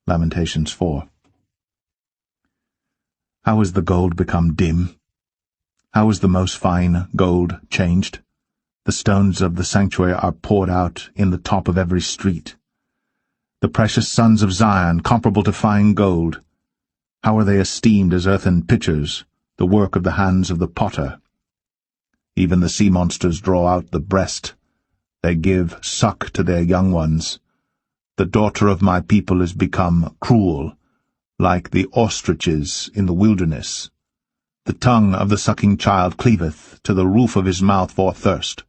Lamentations 4. How is the gold become dim? How is the most fine gold changed? The stones of the sanctuary are poured out in the top of every street. The precious sons of Zion, comparable to fine gold, how are they esteemed as earthen pitchers, the work of the hands of the potter? Even the sea monsters draw out the breast. They give suck to their young ones. The daughter of my people is become cruel, like the ostriches in the wilderness. The tongue of the sucking child cleaveth to the roof of his mouth for thirst.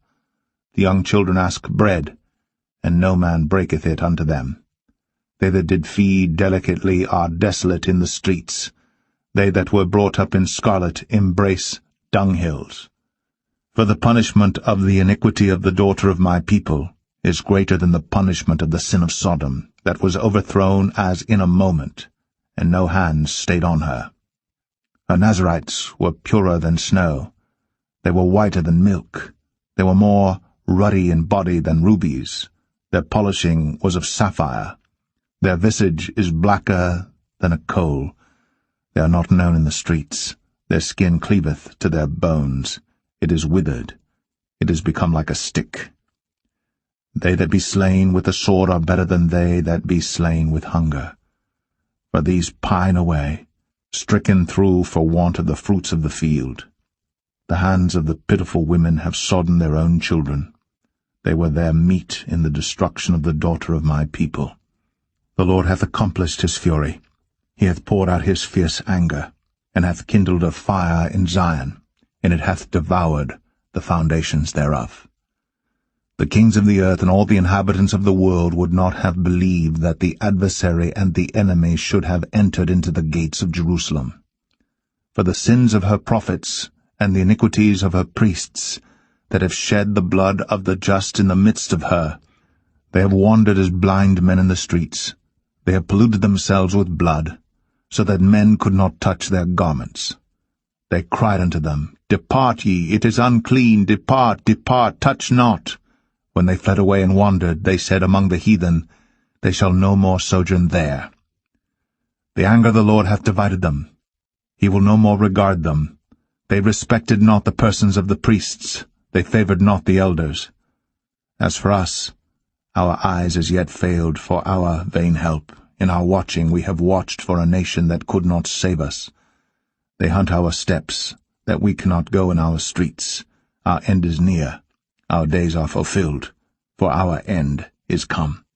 The young children ask bread, and no man breaketh it unto them. They that did feed delicately are desolate in the streets. They that were brought up in scarlet embrace dunghills. For the punishment of the iniquity of the daughter of my people is greater than the punishment of the sin of Sodom, that was overthrown as in a moment, and no hands stayed on her. Her Nazarites were purer than snow. They were whiter than milk. They were more ruddy in body than rubies. Their polishing was of sapphire. Their visage is blacker than a coal. They are not known in the streets. Their skin cleaveth to their bones. It is withered. It is become like a stick. They that be slain with the sword are better than they that be slain with hunger. For these pine away, stricken through for want of the fruits of the field. The hands of the pitiful women have sodden their own children. They were their meat in the destruction of the daughter of my people. The Lord hath accomplished his fury. He hath poured out his fierce anger, and hath kindled a fire in Zion, and it hath devoured the foundations thereof. The kings of the earth and all the inhabitants of the world would not have believed that the adversary and the enemy should have entered into the gates of Jerusalem. For the sins of her prophets and the iniquities of her priests, that have shed the blood of the just in the midst of her, they have wandered as blind men in the streets. They have polluted themselves with blood, so that men could not touch their garments. They cried unto them, Depart ye, it is unclean, depart, depart, touch not. When they fled away and wandered, they said among the heathen, They shall no more sojourn there. The anger of the Lord hath divided them. He will no more regard them. They respected not the persons of the priests. They favored not the elders. As for us, our eyes as yet failed for our vain help. In our watching we have watched for a nation that could not save us. They hunt our steps, that we cannot go in our streets. Our end is near. Our days are fulfilled, for our end is come.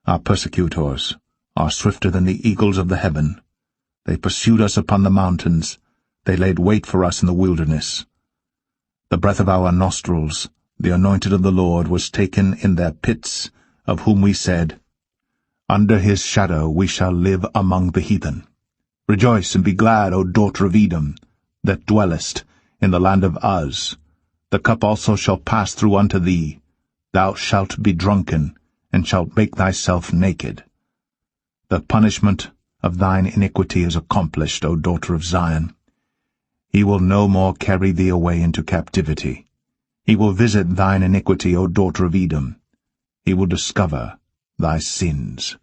Our persecutors are swifter than the eagles of the heaven. They pursued us upon the mountains. They laid wait for us in the wilderness. The breath of our nostrils, the anointed of the Lord, was taken in their pits, of whom we said, Under his shadow we shall live among the heathen. Rejoice and be glad, O daughter of Edom, that dwellest in the land of Uz. The cup also shall pass through unto thee. Thou shalt be drunken, and shalt make thyself naked. The punishment of thine iniquity is accomplished, O daughter of Zion. He will no more carry thee away into captivity. He will visit thine iniquity, O daughter of Edom. He will discover thy sins.